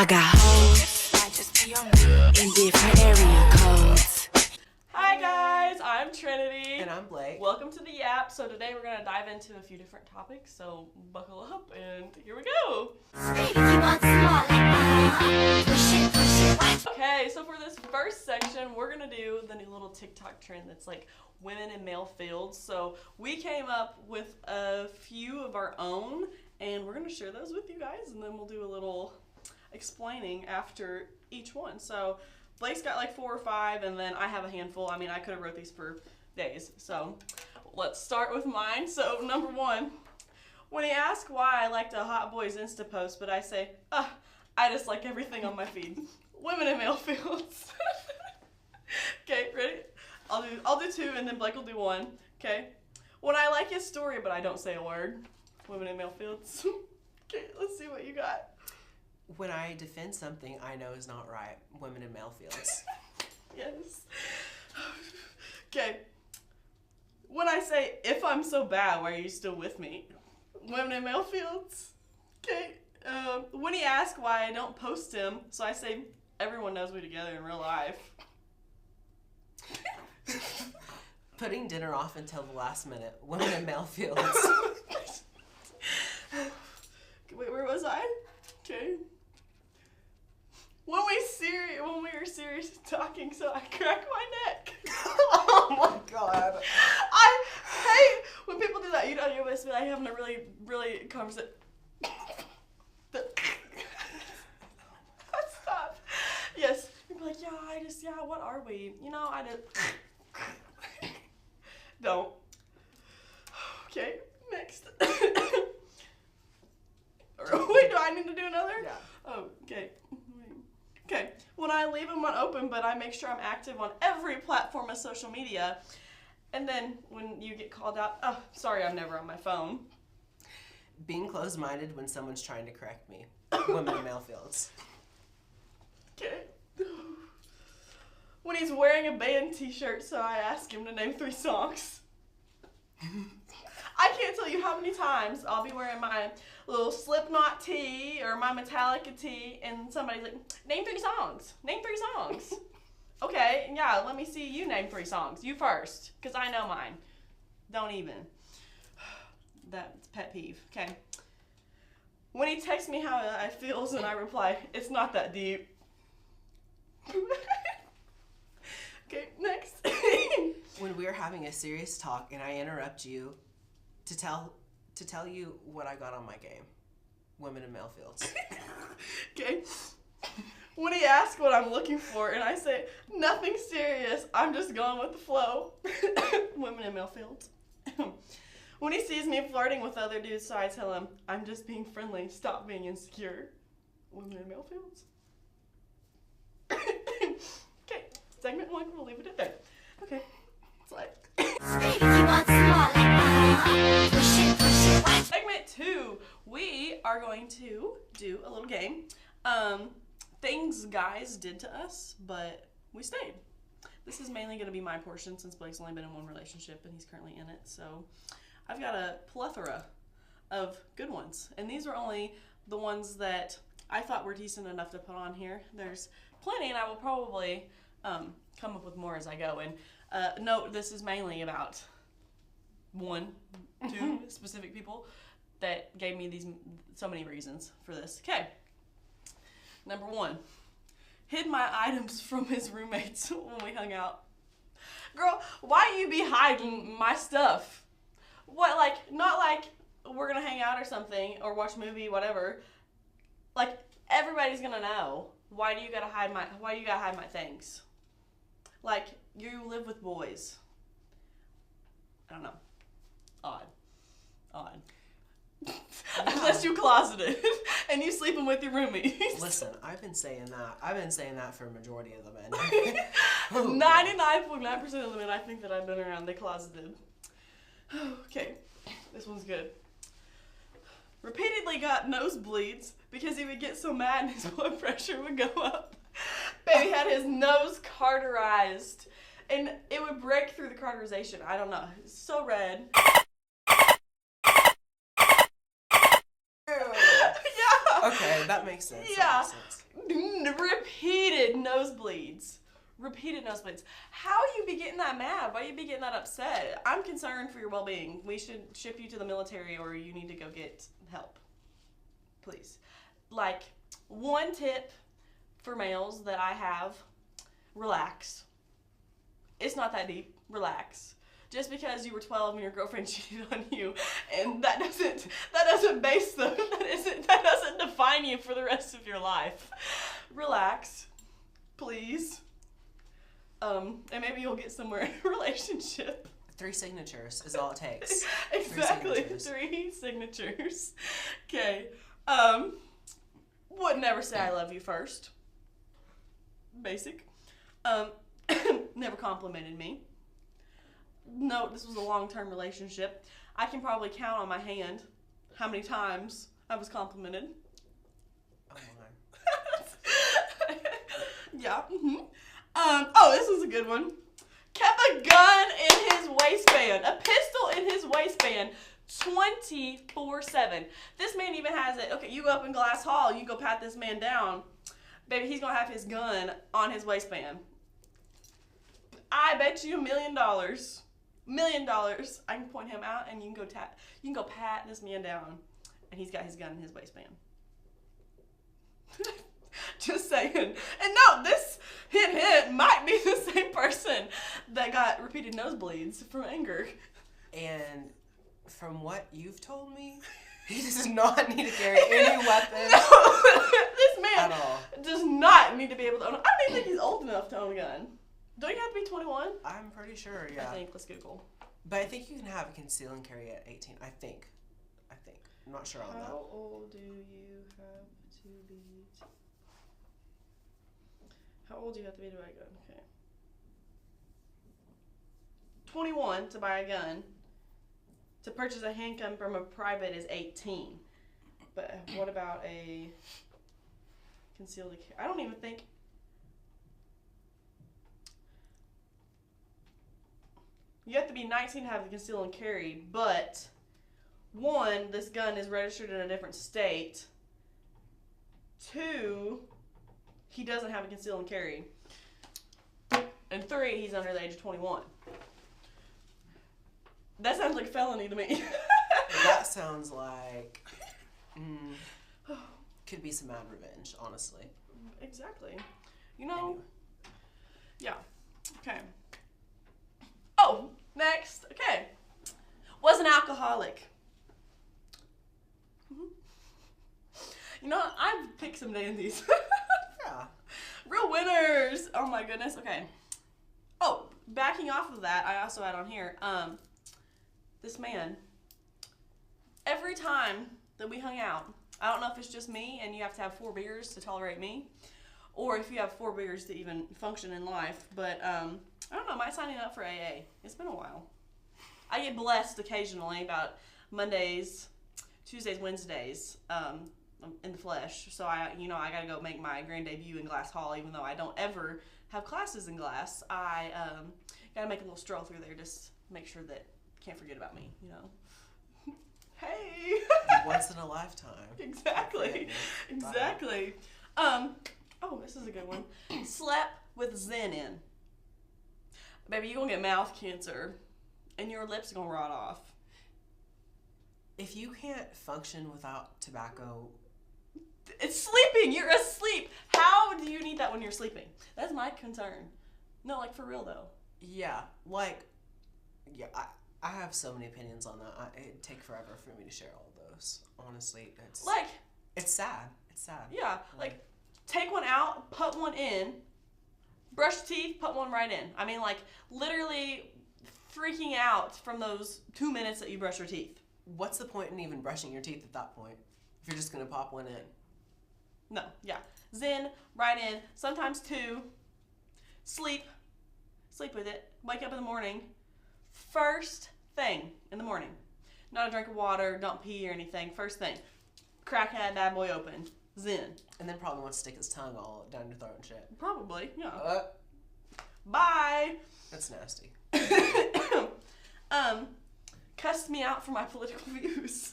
I got hoes in different area codes. Hi guys, I'm Trinity. And I'm Blake. Welcome to the Yap. So today we're going to dive into a few different topics, so buckle up and here we go. Okay, so for this first section, we're going to do the new little TikTok trend that's like women in male fields. So we came up with a few of our own and we're going to share those with you guys, and then we'll do a little explaining after each one. So Blake's got like 4 or 5, and then I have a handful. I mean, I could have wrote these for days. So let's start with mine. So number 1, when he asks why I liked a Hot Boys Insta post, but I say, I just like everything on my feed. Women in male fields. Okay, ready? I'll do 2, and then Blake will do 1. Okay. When I like his story, but I don't say a word. Women in male fields. Okay, let's see what you got. When I defend something I know is not right, women in male fields. Yes. Okay. When I say, if I'm so bad, why are you still with me? Women in male fields. Okay. When he asks why I don't post him, so I say, everyone knows we together in real life. Putting dinner off until the last minute, women in male fields. Wait, where was I? Okay. When we were serious talking, so I crack my neck. Oh my god. I hate when people do that. You know, you're supposed to be like having a really conversation. Stop. Yes. You'd be like, what are we? You know, I did. Don't. Okay, next. Wait, do I need to do another? Yeah. Oh, okay. Okay, when I leave them unopened, but I make sure I'm active on every platform of social media. And then when you get called out, sorry, I'm never on my phone. Being closed-minded when someone's trying to correct me, women in male fields. Okay. When he's wearing a band t-shirt, so I ask him to name 3 songs. I can't tell you how many times I'll be wearing my little Slipknot tee or my Metallica tee, and somebody's like, name 3 songs. Name 3 songs. Okay, yeah, let me see you name 3 songs. You first, because I know mine. Don't even. That's pet peeve. Okay. When he texts me how I feels and I reply, it's not that deep. Okay, next. When we're having a serious talk and I interrupt you to tell you what I got on my game, women in male fields. Okay. When he asks what I'm looking for and I say, nothing serious, I'm just going with the flow. Women in male fields. When he sees me flirting with other dudes, so I tell him, I'm just being friendly, stop being insecure. Women in male fields. Okay, segment 1, we'll leave it at there. Okay, it's like. Segment 2, we are going to do a little game. Things guys did to us, but we stayed. This is mainly going to be my portion since Blake's only been in one relationship and he's currently in it. So I've got a plethora of good ones. And these are only the ones that I thought were decent enough to put on here. There's plenty, and I will probably come up with more as I go. And note, this is mainly about 1, 2 specific people that gave me so many reasons for this. Okay. Number 1, hid my items from his roommates when we hung out. Girl, why you be hiding my stuff? What, like, not like we're gonna hang out or something or watch a movie, whatever. Like, everybody's gonna know. Why do you gotta hide my things? Like, you live with boys. I don't know. Odd. Unless you closeted and you sleeping with your roomies. Listen, I've been saying that for a majority of the men. 99.9% of the men I think that I've been around, they closeted. Okay, this one's good. Repeatedly got nosebleeds because he would get so mad and his blood pressure would go up. Baby had his nose cauterized and it would break through the cauterization. I don't know. It's so red. Yeah. Okay, that makes sense. Yeah. That makes sense. Repeated nosebleeds. Repeated nosebleeds. How you be getting that mad? Why you be getting that upset? I'm concerned for your well-being. We should ship you to the military, or you need to go get help. Please. Like, one tip for males that I have, relax. It's not that deep. Relax. Just because you were 12 and your girlfriend cheated on you, and that doesn't base them. That doesn't define you for the rest of your life. Relax, please. And maybe you'll get somewhere in a relationship. 3 signatures is all it takes. Exactly, 3 signatures. Okay. Would never say I love you first. Basic. Never complimented me. No, this was a long-term relationship. I can probably count on my hand how many times I was complimented. Oh my. Yeah. Oh, this was a good one. Kept a gun in his waistband, a pistol in his waistband, 24/7. This man even has it. Okay, you go up in Glass Hall, you go pat this man down, baby. He's gonna have his gun on his waistband. I bet you $1 million. $1 million. I can point him out, and you can go pat this man down, and he's got his gun in his waistband. Just saying. And no, this hint might be the same person that got repeated nosebleeds from anger. And from what you've told me, he does not need to carry any weapon. No, this man at all. does not need to be able to own. I don't even think he's old enough to own a gun. Don't you have to be 21? I'm pretty sure, yeah. I think. Let's Google. But I think you can have a conceal and carry at 18. I think. I'm not sure on that. How old do you have to be? How old do you have to be to buy a gun? Okay. 21 to buy a gun. To purchase a handgun from a private is 18. But what about a concealed carry? I don't even think. You have to be 19 to have the conceal and carry, but 1, this gun is registered in a different state. 2, he doesn't have a conceal and carry. And 3, he's under the age of 21. That sounds like a felony to me. That sounds like could be some mad revenge, honestly. Exactly. You know, Anyway. yeah. Okay. Oh, next. Okay. Was an alcoholic. You know, I've picked some dandies. Yeah. Real winners. Oh my goodness. Okay. Oh, backing off of that, I also had on here, this man, every time that we hung out, I don't know if it's just me and you have to have 4 beers to tolerate me, or if you have 4 beers to even function in life, but I don't know, might signing up for AA. It's been a while. I get blessed occasionally about Mondays, Tuesdays, Wednesdays, in the flesh. So I gotta go make my grand debut in Glass Hall, even though I don't ever have classes in Glass. I gotta make a little stroll through there, just make sure that can't forget about me, you know. Hey. Once in a lifetime. Exactly. Exactly. Oh, this is a good one. Slept with Zen in. Baby, you're gonna get mouth cancer, and your lips are gonna rot off. If you can't function without tobacco, It's sleeping. You're asleep. How do you need that when you're sleeping? That's my concern. No, like for real though. yeah, I have so many opinions on that. It'd take forever for me to share all of those. Honestly, it's sad. It's sad. Yeah, like take one out, put one in, brush teeth, put one right in. I mean, like literally freaking out from those 2 minutes that you brush your teeth. What's the point in even brushing your teeth at that point if you're just gonna pop one in? No, yeah. Zen, right in, sometimes 2. Sleep with it. Wake up in the morning. First thing in the morning. Not a drink of water, don't pee or anything. First thing. Crack that bad boy open. Zen. And then probably want to stick his tongue all down your throat and shit. Probably, yeah. Bye. That's nasty. Cussed me out for my political views.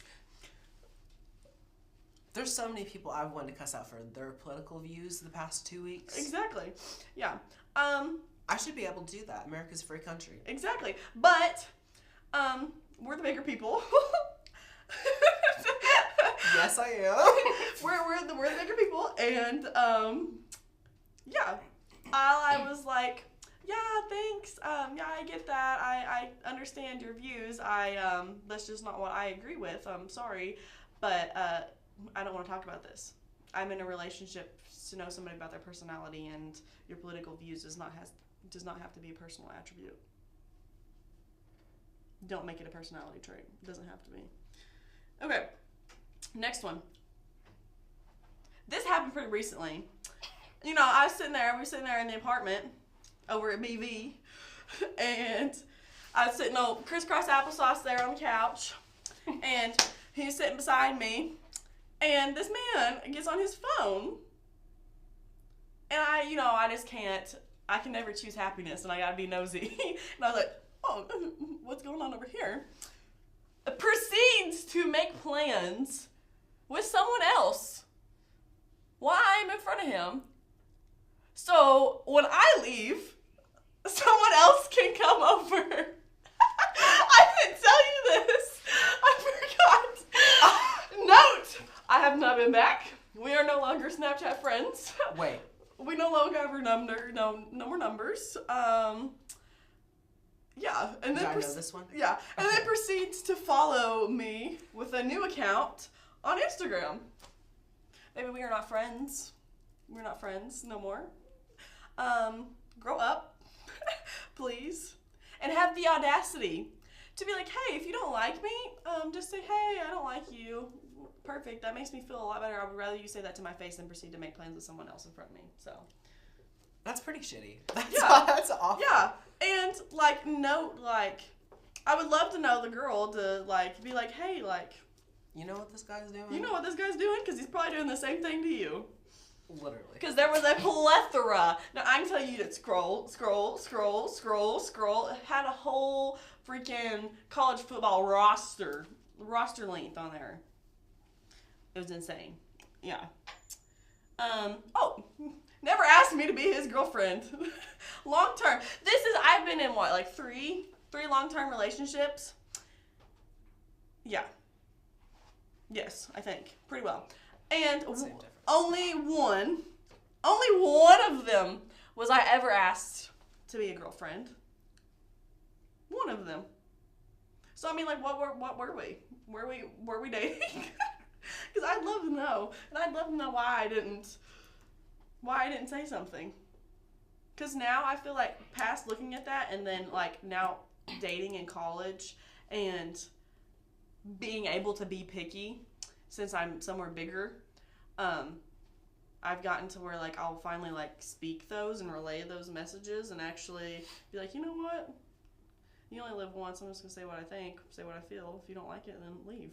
There's so many people I've wanted to cuss out for their political views the past 2 weeks. Exactly. Yeah. I should be able to do that. America's a free country. Exactly. But we're the bigger people. Yes, I am. we're the bigger people, and yeah. I was like, yeah, thanks. Yeah, I get that. I understand your views. That's just not what I agree with. I'm sorry, but I don't want to talk about this. I'm in a relationship to know somebody about their personality, and your political views does not have to be a personal attribute. Don't make it a personality trait. It doesn't have to be. Okay, next one. This happened pretty recently. You know, we were sitting there in the apartment over at BV, and I was sitting on crisscross applesauce there on the couch, and he was sitting beside me, and this man gets on his phone, and I just can't. I can never choose happiness, and I gotta be nosy. And I was like, oh, what's going on over here? Proceeds to make plans with someone else while I'm in front of him. So when I leave, someone else can come over. I didn't tell you this. I forgot. Note, I have not been back. We are no longer Snapchat friends. Wait. We no longer have no more numbers. Yeah, and then I know this one? Yeah, and Okay. then proceeds to follow me with a new account on Instagram. Maybe we are not friends. We're not friends no more. Grow up, please, and have the audacity to be like, hey, if you don't like me, just say, hey, I don't like you. Perfect. That makes me feel a lot better. I would rather you say that to my face than proceed to make plans with someone else in front of me. So That's pretty shitty. Yeah. That's awful. yeah, and I would love to know the girl to be like, hey, You know what this guy's doing? you know what this guy's doing? Because he's probably doing the same thing to you. Literally. Because there was a plethora. Now, I can tell you that scroll. It had a whole freaking college football roster length on there. It was insane. Yeah. Never asked me to be his girlfriend. Long term. I've been in three long-term relationships. Yeah. Yes, I think. Pretty well. And Same difference. only one of them was I ever asked to be a girlfriend. One of them. So I mean, what were we? Were we dating? Because I'd love to know, and I'd love to know why I didn't say something. Because now I feel like past looking at that, and then now dating in college and being able to be picky, since I'm somewhere bigger. I've gotten to where I'll finally speak those and relay those messages and actually be like, you know what? You only live once. I'm just gonna say what I think, say what I feel. If you don't like it, then leave.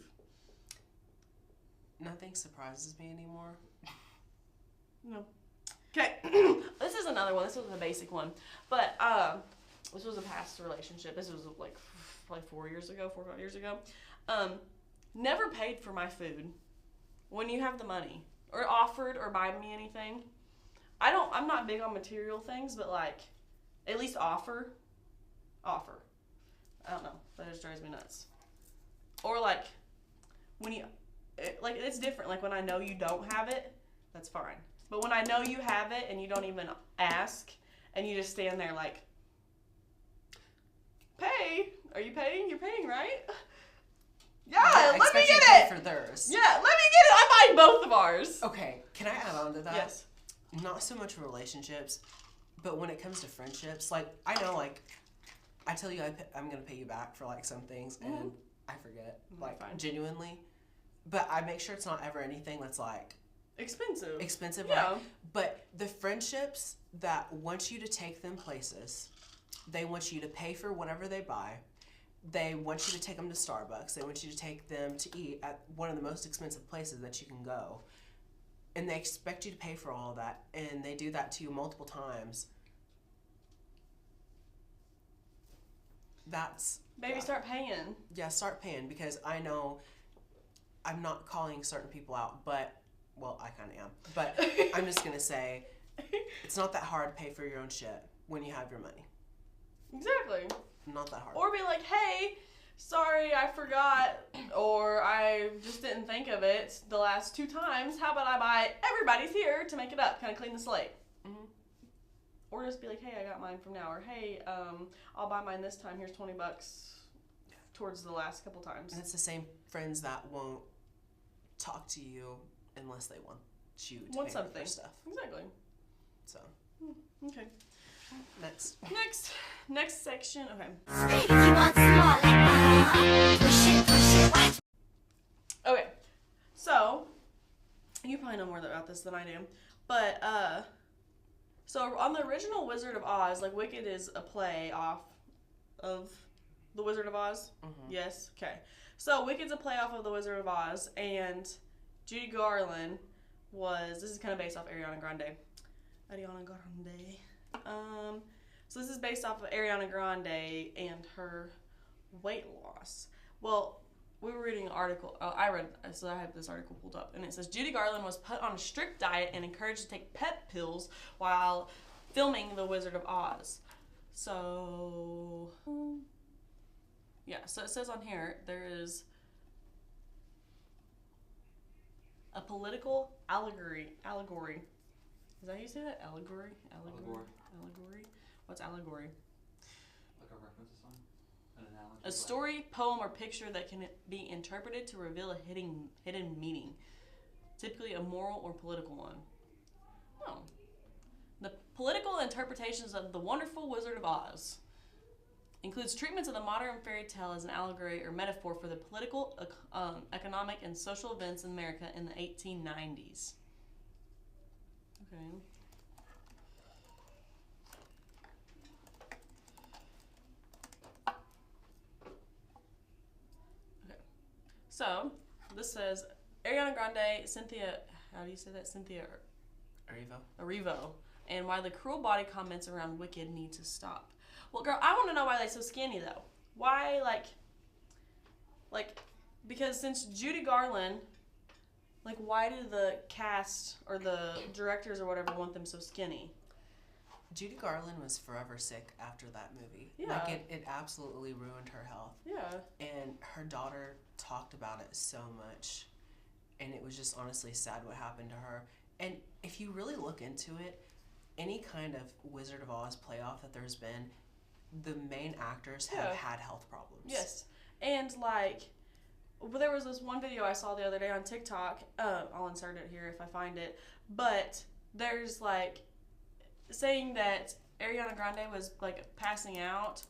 Nothing surprises me anymore. No. Okay. This is another one. This was a basic one, but this was a past relationship. This was probably 4 or 5 years ago. Never paid for my food when you have the money, or offered or buy me anything. I'm not big on material things, but at least offer. I don't know. That just drives me nuts. Or when you, it's different. When I know you don't have it, that's fine. But when I know you have it and you don't even ask, and you just stand there pay. Are you paying? You're paying, right? Yeah, let me get it. For theirs. Yeah, let me get it. I'm buying both of ours. Okay, can I add on to that? Yes. Not so much relationships, but when it comes to friendships, I know, I tell you I'm going to pay you back for, some things, and I forget, Fine. Genuinely. But I make sure it's not ever anything that's, Expensive, right? But the friendships that want you to take them places, they want you to pay for whatever they buy. They want you to take them to Starbucks. They want you to take them to eat at one of the most expensive places that you can go. And they expect you to pay for all of that, and they do that to you multiple times. That's... Baby, start paying. Yeah, start paying, because I know I'm not calling certain people out, but, well, I kind of am. But I'm just going to say, it's not that hard to pay for your own shit when you have your money. Exactly. Not that hard. Or be like, hey, sorry, I forgot, or I just didn't think of it the last 2 times. How about I buy everybody's here to make it up, kind of clean the slate. Mm-hmm. Or just be like, hey, I got mine from now. Or, hey, I'll buy mine this time. Here's $20 towards the last couple times. And it's the same friends that won't talk to you unless they want you to pay something. for stuff. Exactly. So. Okay. Next. Next section. Okay. If you want some more, like, push it, Okay. So, you probably know more about this than I do. But, so on the original Wizard of Oz, like, Wicked is a play off of the Wizard of Oz? Mm-hmm. Yes? Okay. So, Wicked's a play off of the Wizard of Oz, and Judy Garland this is kind of based off Ariana Grande. So this is based off of Ariana Grande and her weight loss. Well, we were reading an article. I have this article pulled up, and it says Judy Garland was put on a strict diet and encouraged to take pep pills while filming The Wizard of Oz. So, yeah. So it says on here there is a political allegory. Is that how you say that? Allegory. What's allegory? Like a reference to something? An analogy? A story, poem, or picture that can be interpreted to reveal a hidden meaning, typically a moral or political one. Oh. The political interpretations of The Wonderful Wizard of Oz includes treatments of the modern fairy tale as an allegory or metaphor for the political, economic, and social events in America in the 1890s. Okay. So, this says, Ariana Grande, Cynthia, how do you say that? Cynthia Erivo, and why the cruel body comments around Wicked need to stop. Well, girl, I want to know why they're so skinny, though. Why, because since Judy Garland, why do the cast or the directors or whatever want them so skinny? Judy Garland was forever sick after that movie. Yeah. It absolutely ruined her health. Yeah. And her daughter talked about it so much. And it was just honestly sad what happened to her. And if you really look into it, any kind of Wizard of Oz playoff that there's been, the main actors have had health problems. Yes. And there was this one video I saw the other day on TikTok. I'll insert it here if I find it. But there's saying that Ariana Grande was passing out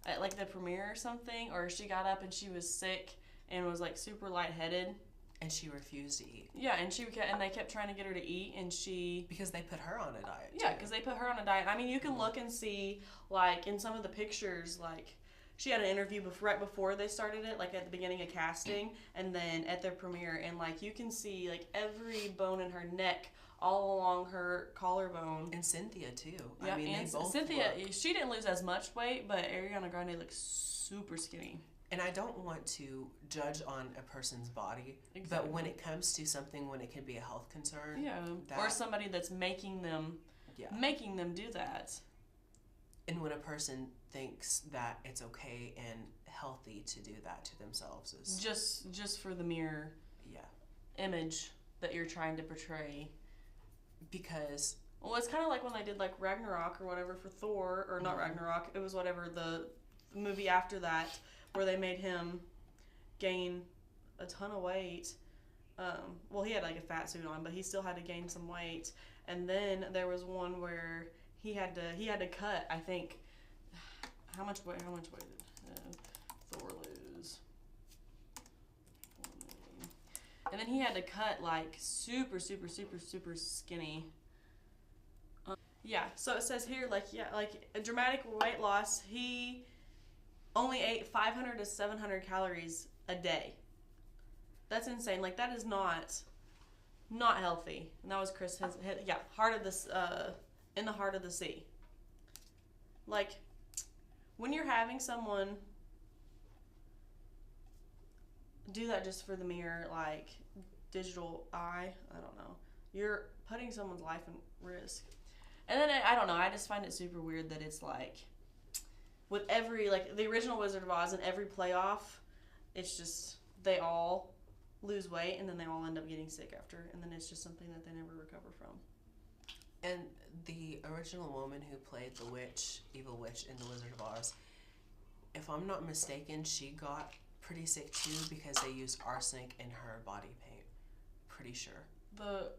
at the premiere or something, or she got up and she was sick and was super lightheaded. And she refused to eat. Yeah, and they kept trying to get her to eat, and because they put her on a diet. Yeah, because they put her on a diet. I mean, you can look and see in some of the pictures, she had an interview right before they started it, at the beginning of casting, and then at their premiere, and you can see every bone in her neck, all along her collarbone. And Cynthia too. Yeah, I mean, and they both Cynthia, she didn't lose as much weight, but Ariana Grande looks super skinny. And I don't want to judge on a person's body, but when it comes to something when it can be a health concern, or somebody that's making them do that. And when a person thinks that it's okay and healthy to do that to themselves is just for the mere image that you're trying to portray. Because it's kind of like when they did Ragnarok or whatever for Thor, or not Ragnarok, it was whatever the movie after that, where they made him gain a ton of weight. He had a fat suit on, but he still had to gain some weight. And then there was one where he had to cut, I think, how much weight did Thor lose? And then he had to cut super, super, super, super skinny. So it says here, a dramatic weight loss, he only ate 500 to 700 calories a day. That's insane. That is not healthy. And that was Chris, heart of this, in the heart of the sea. When you're having someone do that just for the mere, like, digital eye. I don't know. You're putting someone's life in risk. And then, I don't know, I just find it super weird that it's like, with every, like, the original Wizard of Oz and every playoff, it's just, they all lose weight and then they all end up getting sick after. And then it's just something that they never recover from. And the original woman who played the witch, evil witch in The Wizard of Oz, if I'm not mistaken, she got pretty sick too because they used arsenic in her body paint. Pretty sure. The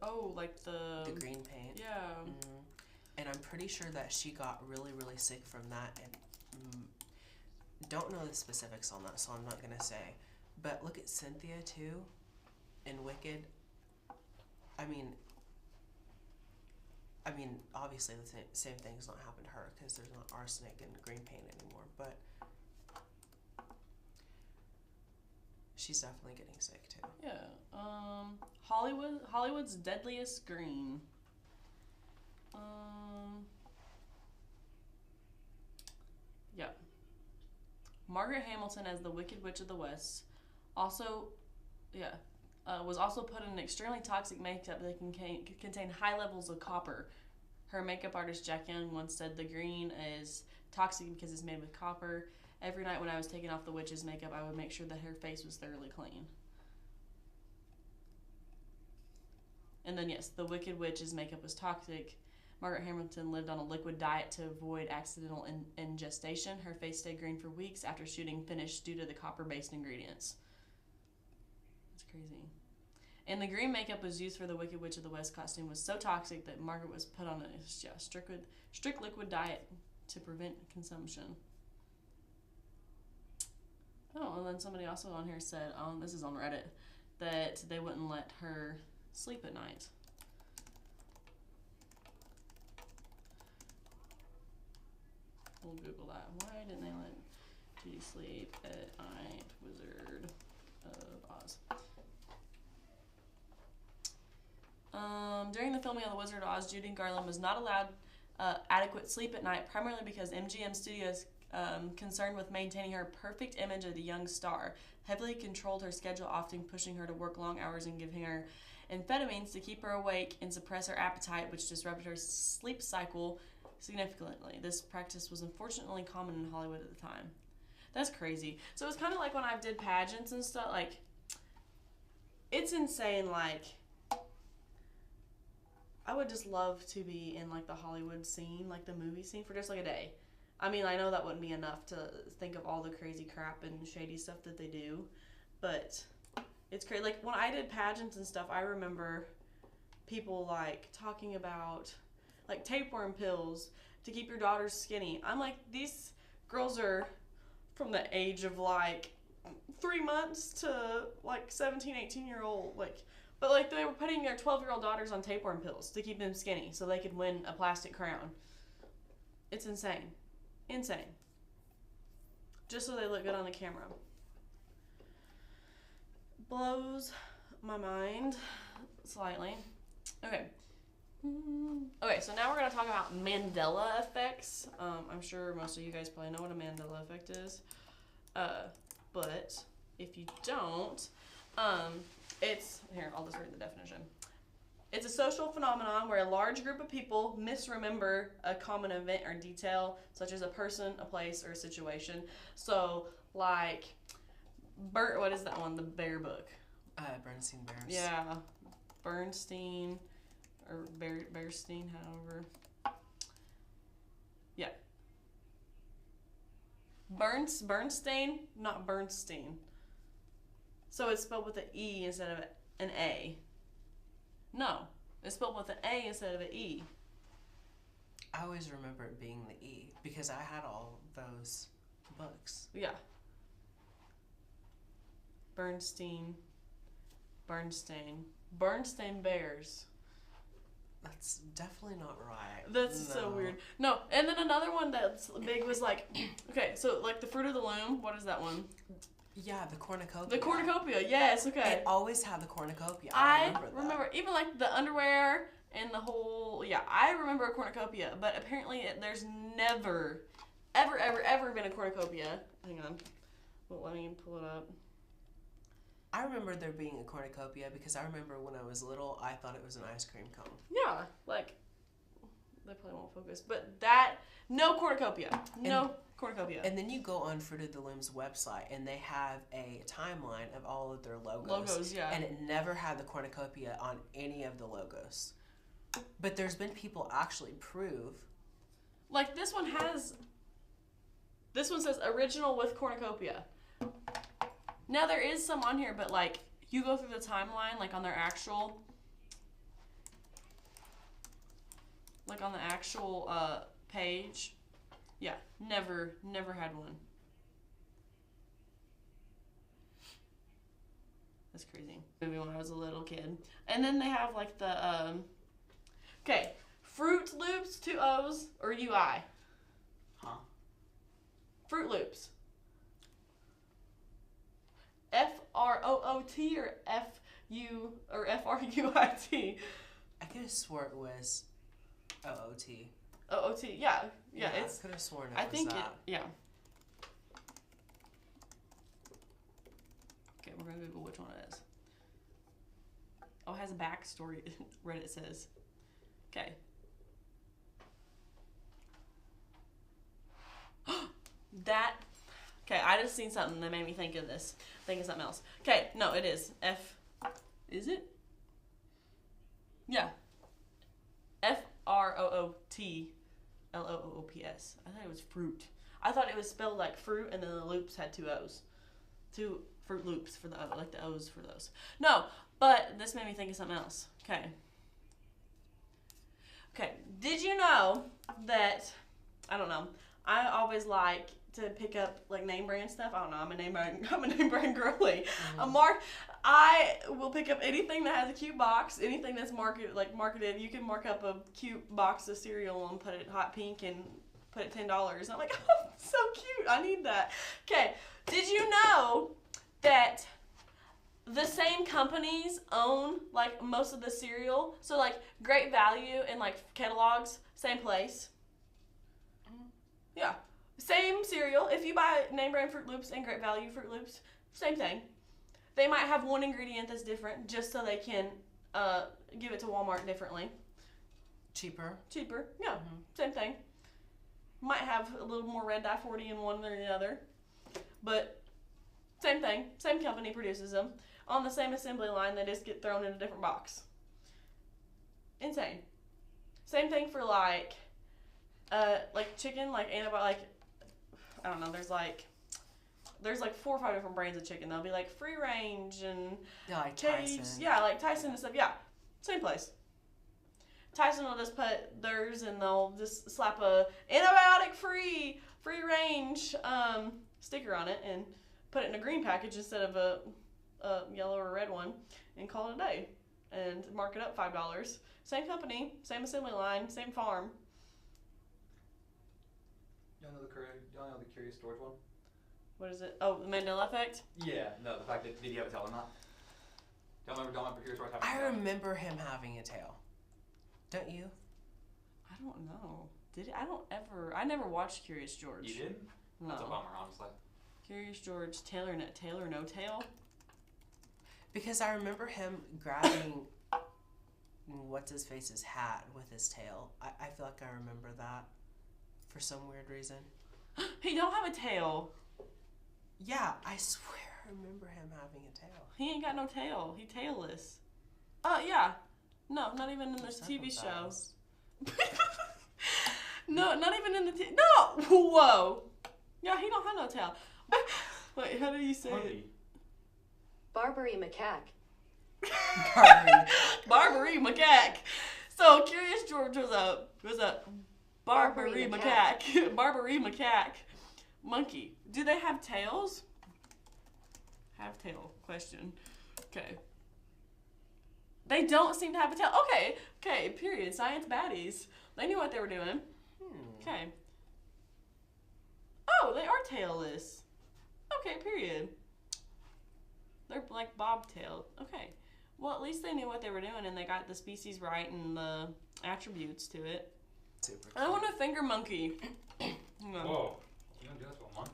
green paint. Yeah. Mm-hmm. And I'm pretty sure that she got really, really sick from that. And don't know the specifics on that, so I'm not gonna say. But look at Cynthia too, in Wicked. I mean, obviously the same thing's not happened to her because there's not arsenic and green paint anymore. But she's definitely getting sick too. Yeah. Hollywood's deadliest green. Yeah. Margaret Hamilton as the Wicked Witch of the West was also put in an extremely toxic makeup that can contain high levels of copper. Her makeup artist Jack Young once said the green is toxic because it's made with copper. Every night when I was taking off the witch's makeup, I would make sure that her face was thoroughly clean. And then, yes, the Wicked Witch's makeup was toxic. Margaret Hamilton lived on a liquid diet to avoid accidental ingestion. Her face stayed green for weeks after shooting finished due to the copper-based ingredients. That's crazy. And the green makeup was used for the Wicked Witch of the West costume was so toxic that Margaret was put on a strict liquid diet to prevent consumption. Oh, and then somebody also on here said, this is on Reddit, that they wouldn't let her sleep at night. We'll Google that. Why didn't they let Judy sleep at night? Wizard of Oz. During the filming of The Wizard of Oz, Judy Garland was not allowed adequate sleep at night, primarily because MGM Studios, concerned with maintaining her perfect image of the young star, heavily controlled her schedule, often pushing her to work long hours and giving her amphetamines to keep her awake and suppress her appetite, which disrupted her sleep cycle significantly. This practice was unfortunately common in Hollywood at the time. That's crazy. So it's kind of like when I did pageants and stuff, like, it's insane, like, I would just love to be in, like, the Hollywood scene, like, the movie scene for just, like, a day. I mean, I know that wouldn't be enough to think of all the crazy crap and shady stuff that they do, but it's crazy. Like, when I did pageants and stuff, I remember people, like, talking about, like, tapeworm pills to keep your daughters skinny. I'm like, these girls are from the age of, like, 3 months to, like, 17, 18-year-old, like, but, like, they were putting their 12-year-old daughters on tapeworm pills to keep them skinny so they could win a plastic crown. It's insane. Insane. Just so they look good on the camera. Blows my mind slightly. Okay. Okay, so now we're going to talk about Mandela effects. I'm sure most of you guys probably know what a Mandela effect is. But if you don't, it's, here, I'll just read the definition. It's a social phenomenon where a large group of people misremember a common event or detail, such as a person, a place, or a situation. So, like, what is that one? The Bear book. Bernstein Bears. Yeah. Bernstein, or Bearstein, however. Yeah. Bernstein, not Bernstein. So it's spelled with an E instead of an A. No, it's spelled with an A instead of an E. I always remember it being the E because I had all those books. Yeah. Bernstein Bears. That's definitely not right. That's so weird. No, and then another one that's big was like, okay, so like the Fruit of the Loom, what is that one? Yeah, the cornucopia. The cornucopia, yes, okay. It always had the cornucopia. I remember even like the underwear and the whole, yeah, I remember a cornucopia, but apparently there's never, ever been a cornucopia. Hang on. Well, let me pull it up. I remember there being a cornucopia because I remember when I was little, I thought it was an ice cream cone. Yeah, like they probably won't focus, but no cornucopia, no cornucopia. And then you go on Fruit of the Loom's website, and they have a timeline of all of their logos. Logos, yeah. And it never had the cornucopia on any of the logos. But there's been people actually prove. Like this one says original with cornucopia. Now there is some on here, but like you go through the timeline, like on their actual, page. Yeah, never had one. That's crazy. Maybe when I was a little kid. And then they have like the, okay, Fruit Loops, 2 O's, or UI? Huh? Fruit Loops. FROOT or FU or FRUIT? I could have swore it was OOT. OOT, yeah. Yeah, I it's, could have sworn it I was think that. yeah. Okay, we're gonna Google which one it is. Oh, it has a backstory, Reddit says. Okay. Okay, I just seen something that made me think of this. Think of something else. Okay, no, it is. Is it? Yeah. FROOTLOOPS. I thought it was fruit. I thought it was spelled like fruit and then the loops had 2 O's. 2 Fruit Loops for the O, like the O's for those. No, but this made me think of something else. Okay. Okay, did you know that, I don't know, I always like to pick up like name brand stuff. I don't know, I'm a name brand girly. I will pick up anything that has a cute box, anything that's marketed. You can mark up a cute box of cereal and put it hot pink and put it $10. I'm like, oh, so cute. I need that. Okay, did you know that the same companies own like most of the cereal? So like Great Value and like Kellogg's, same place. Yeah. Same cereal. If you buy name brand Fruit Loops and Great Value Fruit Loops, same thing. They might have one ingredient that's different just so they can give it to Walmart differently. Cheaper. Yeah. Same thing. Might have a little more red dye 40 in one than the other. But same thing. Same company produces them. On the same assembly line, they just get thrown in a different box. Insane. Same thing for like chicken, like antibiotic, I don't know, there's like 4 or 5 different brands of chicken. They'll be like free range and Yeah, like cage. Tyson. Yeah, like Tyson and stuff. Yeah, same place. Tyson will just put theirs and they'll just slap a antibiotic free range sticker on it and put it in a green package instead of a yellow or red one and call it a day and mark it up $5. Same company, same assembly line, same farm. Y'all know the Curious George one? What is it? Oh, the Mandela effect? Yeah, no, the fact that did he have a tail or not? Don't remember Curious George having a I tail? remember him having a tail. Don't you? I don't know. I never watched Curious George. You didn't? No. That's a bummer, honestly. Curious George, tail or no tail? Because I remember him grabbing what's his face's hat with his tail. I feel like I remember that for some weird reason. He don't have a tail. Yeah, I swear I remember him having a tail. He ain't got no tail. He tailless. Yeah. No, not even in this TV show. No, not even in the No! Whoa! Yeah, he don't have no tail. Wait, how do you say it? Barbary macaque. Barbary macaque. So Curious George was a Barbary macaque. Barbary macaque monkey. Do they have tails? Have tail question. Okay. They don't seem to have a tail. Okay, period. Science baddies. They knew what they were doing. Okay. Oh, they are tailless. Okay, period. They're like bobtailed. Okay. Well, at least they knew what they were doing and they got the species right and the attributes to it. Super I want a finger monkey. No. Whoa. You don't do that to a monkey.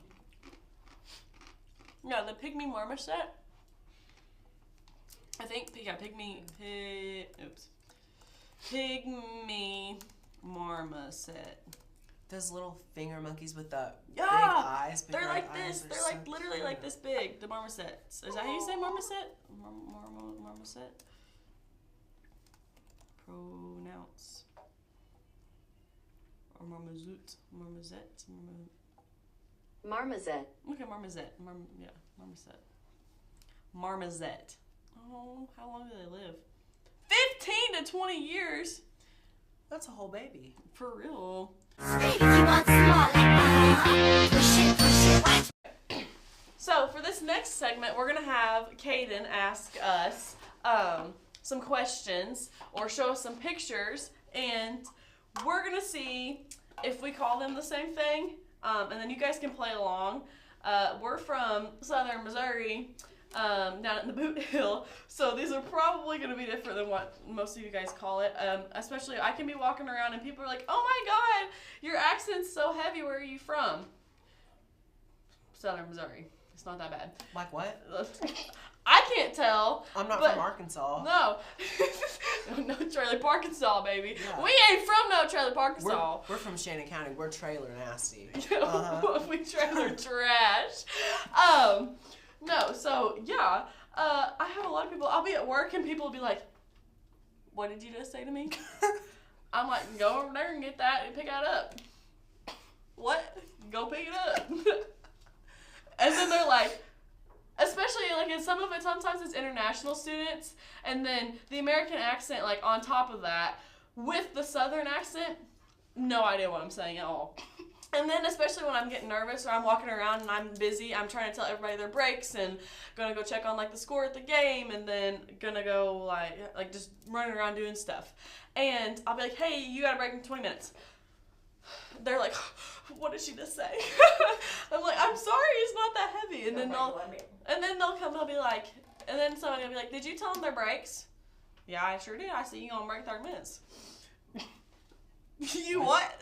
Yeah, the pygmy marmoset. I think, yeah, pygmy marmoset. Those little finger monkeys with the Yeah, big eyes. Big they're red like eyes, this. They're so like literally cute. like this big. The marmosets. Is that how you say marmoset? Marmoset. Pronounce. Or marmoset. Marmoset. Okay, marmoset. Marmoset. Marmoset. Oh, how long do they live? 15 to 20 years. That's a whole baby. For real. If you want smaller, push it, watch. So for this next segment, we're gonna have Caden ask us some questions or show us some pictures, and we're gonna see if we call them the same thing, and then you guys can play along. We're from Southern Missouri, down in the Boot Hill, so these are probably gonna be different than what most of you guys call it. Especially, I can be walking around and people are like, "Oh my God, your accent's so heavy. Where are you from?" Southern Missouri. It's not that bad. Like what? I can't tell. I'm not but from Arkansas. No. No Trailer Park Arkansas, baby. Yeah. We ain't from no Trailer Park Arkansas. We're from Shannon County. We're trailer nasty. We trailer trash. No, so yeah. I have a lot of people. I'll be at work and people will be like, "What did you just say to me?" I'm like, "Go over there and get that and pick that up." What? Go pick it up. And then they're like, especially like in some of it, sometimes it's international students, and then the American accent like on top of that with the Southern accent, no idea what I'm saying at all. And then especially when I'm getting nervous or I'm walking around and I'm busy, I'm trying to tell everybody their breaks and gonna go check on like the score at the game, and then gonna go like just running around doing stuff. And I'll be like, "Hey, you got a break in 20 minutes. They're like, "What did she just say?" I'm like, "I'm sorry, it's not that heavy." And then they'll come, they'll be like, and then somebody will be like, "Did you tell them their breaks?" "Yeah, I sure did. I said you gonna break 30 minutes. You what?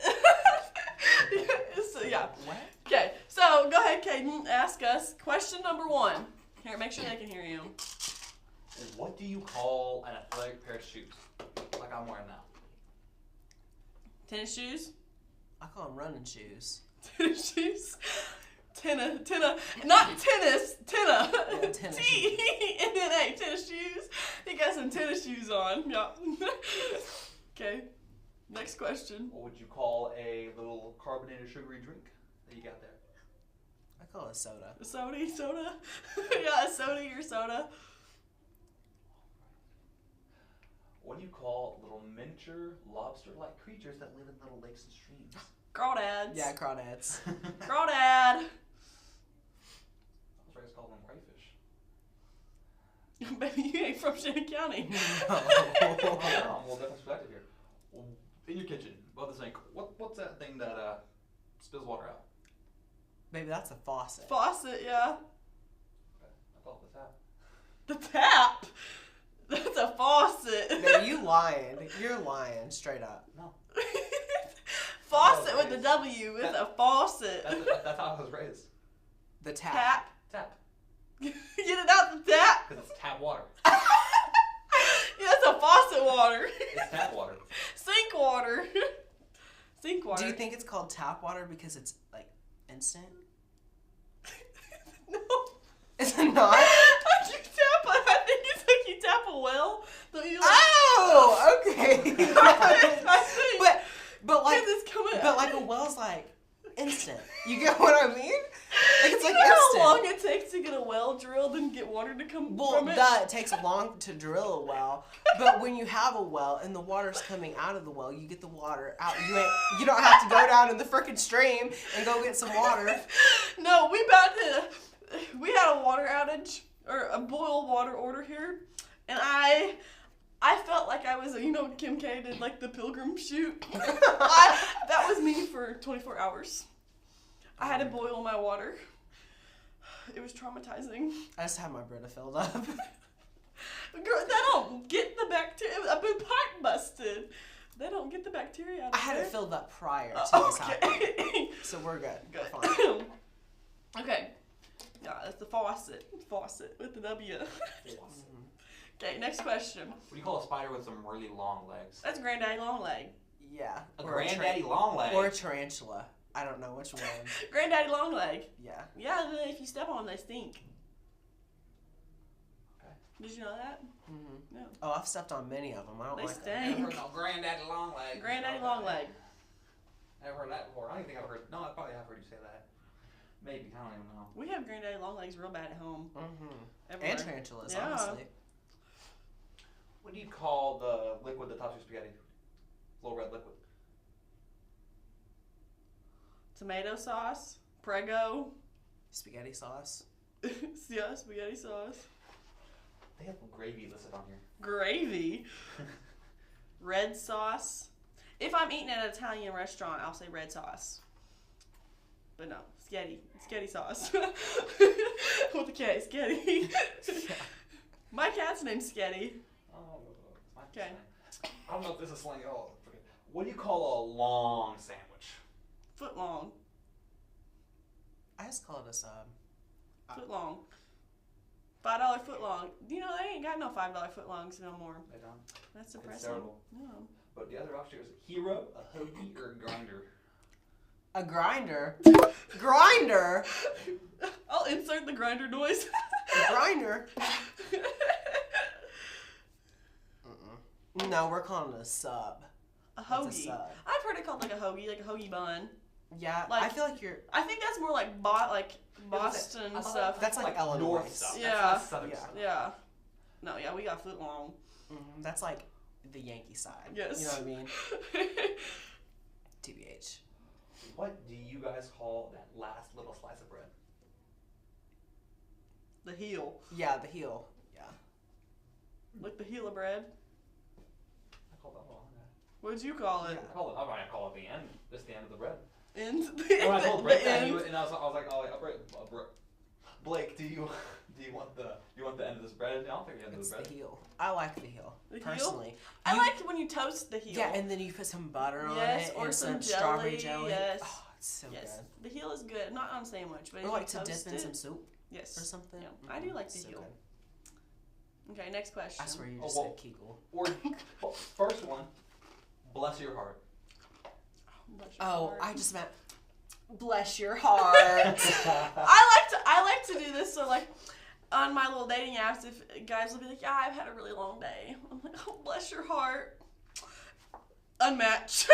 So yeah. What? Okay, so go ahead, Caden, ask us. Question number 1. Here, make sure they can hear you. What do you call an athletic pair of shoes? Like I'm wearing now. Tennis shoes? I call them running shoes. Tennis shoes? Not tennis, tenna. Yeah, tennis T-E-N-N-A, tennis shoes. He got some tennis shoes on. Yeah. Okay, next question. What would you call a little carbonated sugary drink that you got there? I call it soda. A soda? Yeah, a soda, your soda. What do you call little miniature lobster-like creatures that live in little lakes and streams? Crawdads. Yeah, crawdads. Crawdad. I was raised calling them crayfish. Baby, you ain't from Shannon County. I'm a little different perspective here. In your kitchen, above the sink, what's that thing that spills water out? Maybe that's a faucet. Faucet, yeah. Okay, I thought it was that. The tap? That's a faucet. No, you lying. You're lying, straight up. No. Faucet with the W. It's a faucet. That's how I was raised. The tap. Tap. Tap. Get it out the tap. Because it's tap water. Yeah, that's a faucet water. It's tap water. Sink water. Sink water. Do you think it's called tap water because it's like instant? No. Is it not? I think it's like you tap a well. Don't you like, Oh, okay. I think. but like, It's coming. but like a well's like instant. You get what I mean? Like it's You like know how instant. long it takes to get a well drilled and get water to come Well, from it? that takes long to drill a well, but when you have a well and the water's coming out of the well, you get the water out. You don't have to go down in the frickin' stream and go get some water. No, we had a water outage or a boil water order here, and I felt like I was, Kim K did like the pilgrim shoot. That was me for 24 hours. I had to boil my water. It was traumatizing. I just had my Brita filled up. Girl, they don't get the bacteria. I've been pipe busted. They don't get the bacteria out of I had there. it filled up prior to this happening, Okay. so we're good. Good. We're fine. Okay. Yeah, that's the faucet. Faucet with the W. Okay, next question. What do you call a spider with some really long legs? That's Granddaddy Longleg. Yeah. A Or granddaddy long leg. Or a tarantula. I don't know which one. Granddaddy Longleg. Yeah. Yeah, if you step on them, they stink. Okay. Did you know that? Mm-hmm. No. Oh, I've stepped on many of them. I don't They like stink. them. Never heard no granddaddy long leg. Granddaddy Longleg. Never heard that before. I don't even think I've heard. No, I probably have heard you say that. Maybe. I don't even know. We have Granddaddy Longlegs real bad at home. Mm-hmm. Everywhere. And tarantulas, Yeah. honestly. What do you call the liquid that tops your spaghetti? Little red liquid. Tomato sauce. Prego. Spaghetti sauce. Yeah, spaghetti sauce. They have gravy listed on here. Gravy. Red sauce. If I'm eating at an Italian restaurant, I'll say red sauce. But no, sketty sauce. With a K, sketty. My cat's name's Sketty. Oh, it's my Okay. slang. I don't know if this is slang at all. Forget. What do you call a long sandwich? Foot long. I just call it a sub. Foot long. $5 foot long. You know, they ain't got no $5 foot longs no more. They don't. That's It's depressing. terrible. No. But the other option is hero, a hoagie, or a grinder. A grinder? Grinder? I'll insert the grinder noise. A grinder? No, we're calling it a sub. A That's a hoagie. sub. I've heard it called like a hoagie bun. Yeah, Like- I feel like you're. I think that's more like Boston I thought stuff. That's like Illinois North stuff. stuff. Yeah. That's southern Yeah. stuff. Yeah. No, yeah, we got foot long. That's like the Yankee side. Yes. You know what I mean? TBH. What do you guys call that last little slice of bread? The heel. Yeah, the heel. Yeah. Like the heel of bread. I call that long. What'd you call it? I call it. I call it the end. Just the end of the bread. End. When I told Blake that, end. and I was like, oh, yeah, Blake, do you want the end of this bread? I don't think the end of It's the the bread. heel. I like the heel. The heel? Personally. I You- like when you toast the heel. Yeah, and then you put some butter on Yes, it or and some strawberry jelly, jelly. yes. Oh, it's so Yes, good. the heel is good. Not on a sandwich, but if Or you like to toast dip in it. some soup Yes. or something. Yeah, I do like the So heel. good. Okay, next question. I swear you Oh, just well- said Kegel. Or first one, bless your heart. Bless your Oh, heart. I just meant bless your heart. I like to do this. So like on my little dating apps, if guys will be like, "Yeah, I've had a really long day," I'm like, "Oh, bless your heart." Unmatched.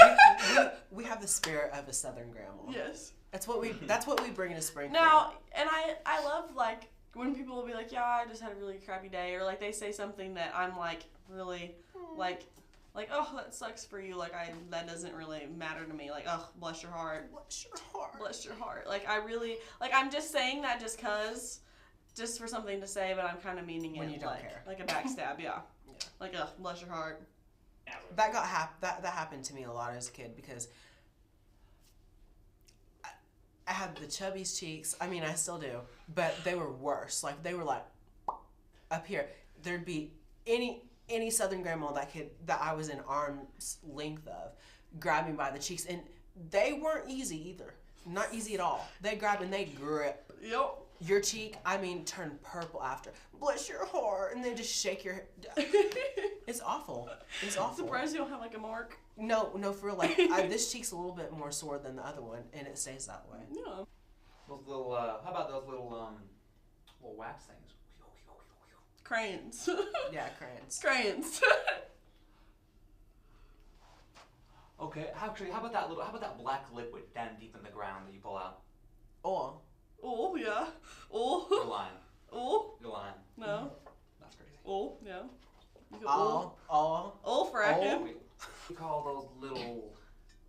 we have the spirit of a Southern grandma. Yes. That's what we bring to Springfield. Now, and I love like when people will be like, "Yeah, I just had a really crappy day," or like they say something that I'm like really like, "Oh, that sucks for you." Like that doesn't really matter to me. Like, "Oh, bless your heart." bless your heart. Bless your heart. Like I really like I'm just saying that just for something to say, but I'm kind of meaning When it you don't like care. like a backstab, yeah. Yeah. Like bless your heart. That that happened to me a lot as a kid because I had the chubby's cheeks. I mean, I still do, but they were worse. Like they were like up here. There'd be any Southern grandma that I was in arm's length of grab me by the cheeks, and they weren't easy either. Not easy at all. They grab and they grip Yep. your cheek. I mean, turn purple after. Bless your heart, and then just shake your. It's awful. It's awful. Surprised you don't have like a mark. No, for real. Like this cheek's a little bit more sore than the other one, and it stays that way. Yeah. Those little, how about those little wax things? Crayons. Yeah, crayons. Crayons. Okay, actually, how about that black liquid down deep in the ground that you pull out? Oh, Oh yeah. You're Oh. lying. Oh. You're lying. No. That's crazy. Oh yeah. You go, oh. fracking. Wait, we call those little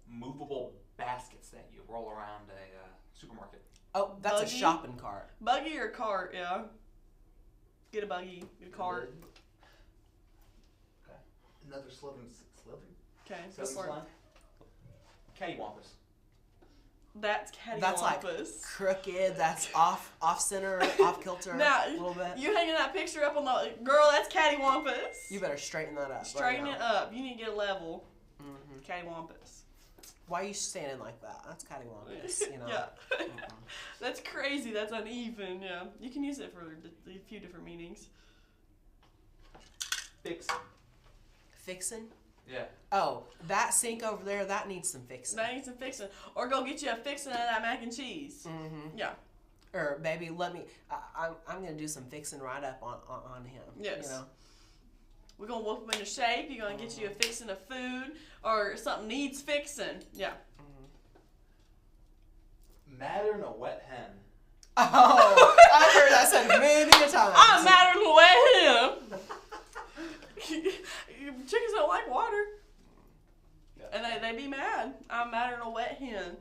movable baskets that you roll around a supermarket. Oh, that's Buggy? a shopping cart. Buggy or cart? Yeah. Get a buggy. Get a cart. Okay. Another slithering. Okay. Go for it. Cattywampus. That's That's like cattywampus. crooked. That's off center, off kilter. Now, a little bit. you hanging that picture up on the girl? That's cattywampus. You better straighten that up. Straighten right it now. up. You need to get a level. Mhm. Cattywampus. Why are you standing like that? That's cattywampus. You know. Yeah. Mm-mm. That's crazy. That's uneven. Yeah. You can use it for a few different meanings. Fix. Fixing? Yeah. Oh, that sink over there, that needs some fixing. That needs some fixing. Or go get you a fixing of that mac and cheese. Mm-hmm. Yeah. Or baby, let me. I'm gonna do some fixing right up on him. Yes. You know. We're gonna whoop him into shape. You're gonna get you a fixing of food or something needs fixing. Yeah. Madder than a wet hen. Oh, I've heard that said many a times. I'm madder than him. Chickens don't like water. And they be mad. I'm madder than a wet hen.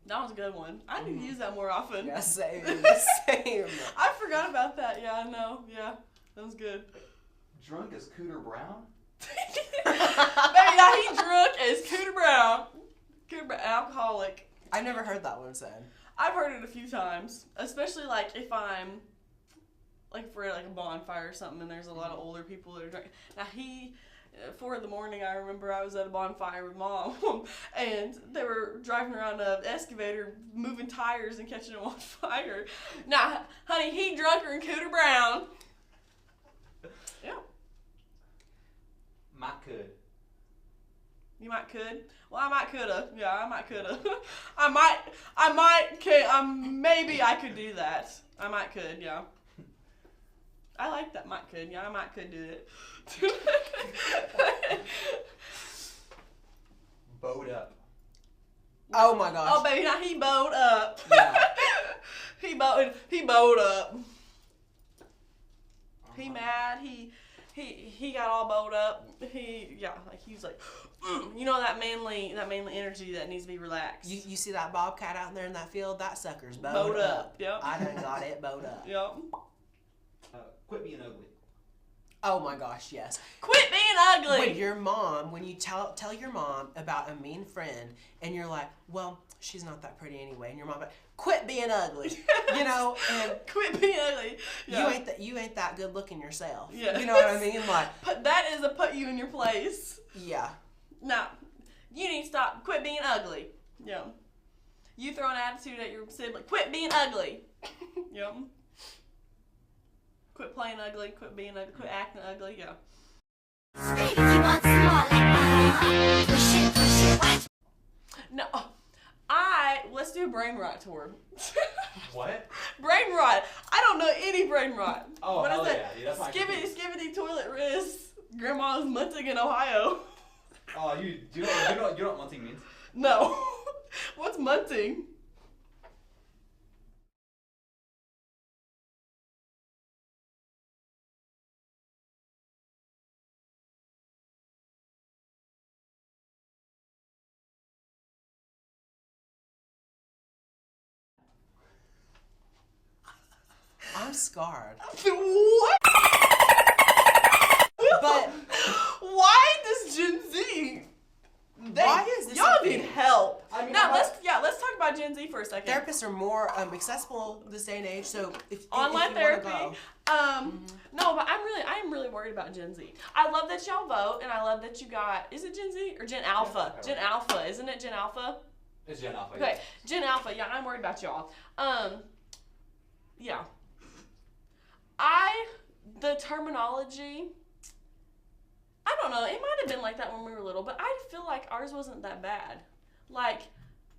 That was a good one. I need to use that more often. Yeah, same. Same. I forgot about that. Yeah, I know. Yeah, that was good. Drunk as Cooter Brown? Baby, now he drunk as Cooter Brown. Cooter Brown, alcoholic. I've never heard that one said. I've heard it a few times, especially like if I'm like for like a bonfire or something, and there's a lot of older people that are drinking. Now 4 in the morning, I remember I was at a bonfire with Mom, and they were driving around an excavator, moving tires and catching them on fire. Now, honey, he drunker than Cooter Brown. Yeah. Might could. You might could. Well, I might coulda. Yeah, I might coulda. Maybe I could do that. I might could, yeah. I like that might could. Yeah, I might could do it. Bowed up. Oh my gosh. Oh, baby, now he bowed up. Yeah. He bowed up. He mad. He got all bowed up. He was like, you know that manly energy that needs to be relaxed. You see that bobcat out there in that field? That sucker's bowed, Bowed up. Yep. I done got it bowed up. Yep. Quit being ugly. Oh my gosh, yes. Quit being ugly. When you tell your mom about a mean friend, and you're like, well, she's not that pretty anyway, and your mom like, quit being ugly, you know, and quit being ugly. Yeah. you ain't that good looking yourself. Yeah. You know what I mean? Like, that is a put you in your place. yeah. No, you need to stop. Quit being ugly. Yeah. You throw an attitude at your sibling. Quit being ugly. Yep. Quit playing ugly. Quit being ugly. Quit acting ugly. Yeah. If you want some more like push it, watch. No, let's do a brain rot tour. What? Brain rot. I don't know any brain rot. Oh, what is hell that? yeah. That's my Skibbity toilet wrist. Grandma's munting in Ohio. Oh, you know what munting means? No. What's munting? I'm scarred. What? But why does Gen Z? why is this y'all a need thing? help? I mean, now I'm let's talk about Gen Z for a second. Therapists are more accessible this day and age, so if Online if you therapy. wanna go, No, but I'm really worried about Gen Z. I love that y'all vote, and I love that you got. Is it Gen Z or Gen Alpha? Yeah. Gen Alpha, isn't it? Gen Alpha. It's Gen Alpha. Okay, Gen Alpha. Yeah, I'm worried about y'all. Yeah. The terminology. I don't know. It might have been like that when we were little, but I feel like ours wasn't that bad. Like,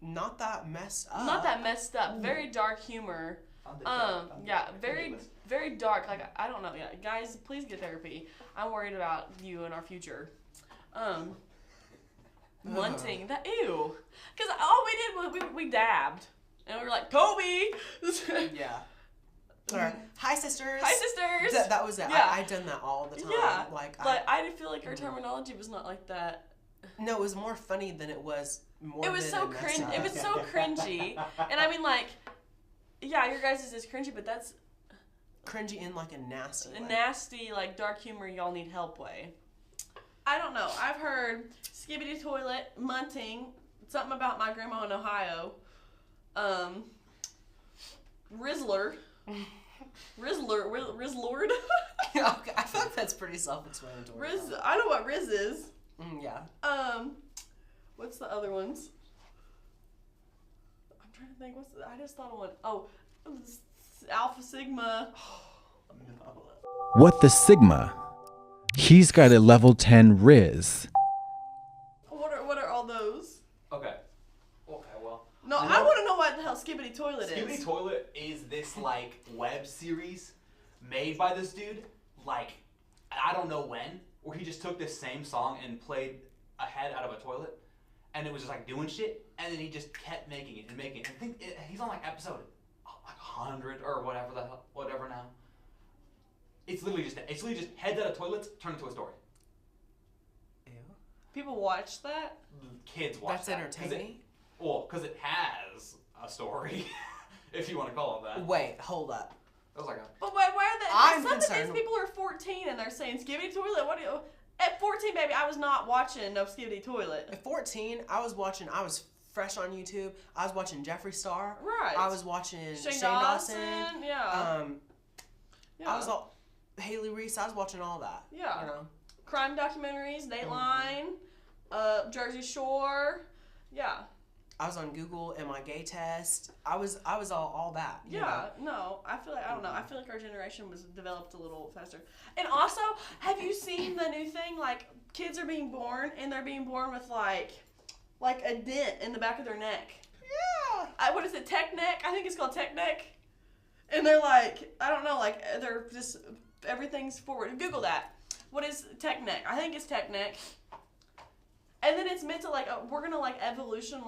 not that messed up. not that messed up. Very dark humor. Yeah, very dark. Like, I don't know. Yeah, guys, please get therapy. I'm worried about you and our future. Munting. That ew. Because all we did was we dabbed, and we were like Kobe. Yeah. Or, hi sisters. Hi sisters. That was it. Yeah. I done that all the time. Yeah. Like But I did feel like our terminology was not like that. no, it was more funny than it was more. It was so cringe. It was so cringy. And I mean, like, yeah, your guys' is cringy, but that's cringy in like a nasty a way. nasty, like, dark humor y'all need help way. I don't know. I've heard skibbity toilet, munting, something about my grandma in Ohio, Rizzler. Rizzlord. Okay, I feel like that's pretty self-explanatory. I know what Riz is. Yeah. What's the other ones? I'm trying to think. I just thought of one. Oh, Alpha Sigma. What the Sigma? He's got a level 10 Riz. What are all those? Okay, well. No, I want to know what the hell Skibbity Toilet Skibbity is. Toilet is this like web series made by this dude, like I don't know when, where he just took this same song and played a head out of a toilet, and it was just like doing shit, and then he just kept making it and making it. I think he's on like episode like 100 or whatever now. It's literally just heads out of toilets turned into a story. Ew. People watch that? Kids watch That's that. entertaining. Because it has a story, if you want to call it that. Wait, hold up. That was like a... But why are they? I'm Some of these concerned. people are 14 and they're saying Skibbity Toilet. What do you? At 14, baby, I was not watching no Skibbity Toilet. At 14, I was fresh on YouTube. I was watching Jeffree Star. Right. I was watching Shane Dawson. Dawson. Yeah. I was all Haley Reese. I was watching all that. Yeah. You know. Crime documentaries, Dateline, Jersey Shore. Yeah. I was on Google and my gay test. I was all that. You Yeah, know? no, I feel like, I don't know, I feel like our generation was developed a little faster. And also, have you seen the new thing, like, kids are being born, and they're being born with, like a dent in the back of their neck? Yeah. What is it, tech neck? I think it's called tech neck. And they're like, I don't know, like, they're just, everything's forward. Google that. What is tech neck? I think it's tech neck. And then it's meant to, like, we're gonna, like, evolution's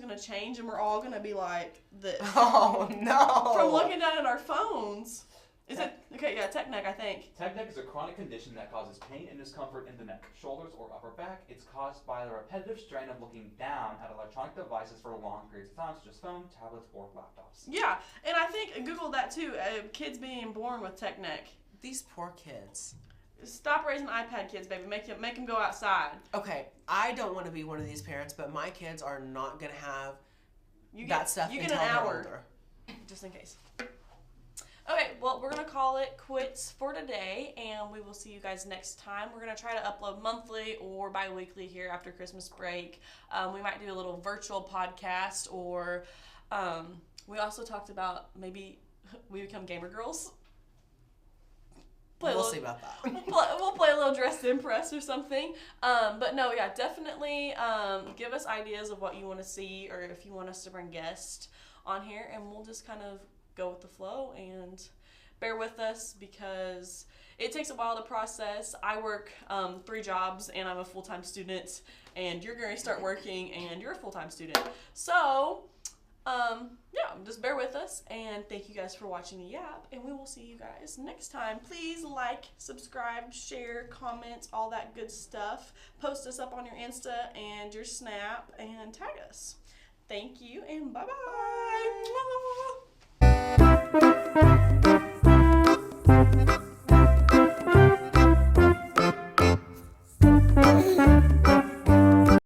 gonna change, and we're all gonna be like this. Oh no. From looking down at our phones. Is it okay? Yeah, tech neck, I think. Tech neck is a chronic condition that causes pain and discomfort in the neck, shoulders, or upper back. It's caused by the repetitive strain of looking down at electronic devices for long periods of time, such as phones, tablets, or laptops. Yeah, and I think Google that too. Kids being born with tech neck. These poor kids. Stop raising iPad kids, baby. Make them go outside. Okay, I don't want to be one of these parents, but my kids are not gonna have You that stuff You get until an they're hour, older. just in case. Okay, well, we're gonna call it quits for today, and we will see you guys next time. We're gonna try to upload monthly or bi-weekly here after Christmas break. We might do a little virtual podcast, or we also talked about maybe we become gamer girls. We'll see about that. We'll play a little Dress to Impress or something. But no, yeah, definitely give us ideas of what you want to see, or if you want us to bring guests on here, and we'll just kind of go with the flow, and bear with us because it takes a while to process. I work 3 jobs, and I'm a full-time student, and you're going to start working, and you're a full-time student. So, yeah, just bear with us, and thank you guys for watching the Yap, and we will see you guys next time. Please like, subscribe, share, comment, all that good stuff. Post us up on your Insta and your Snap, and tag us. Thank you, and bye-bye.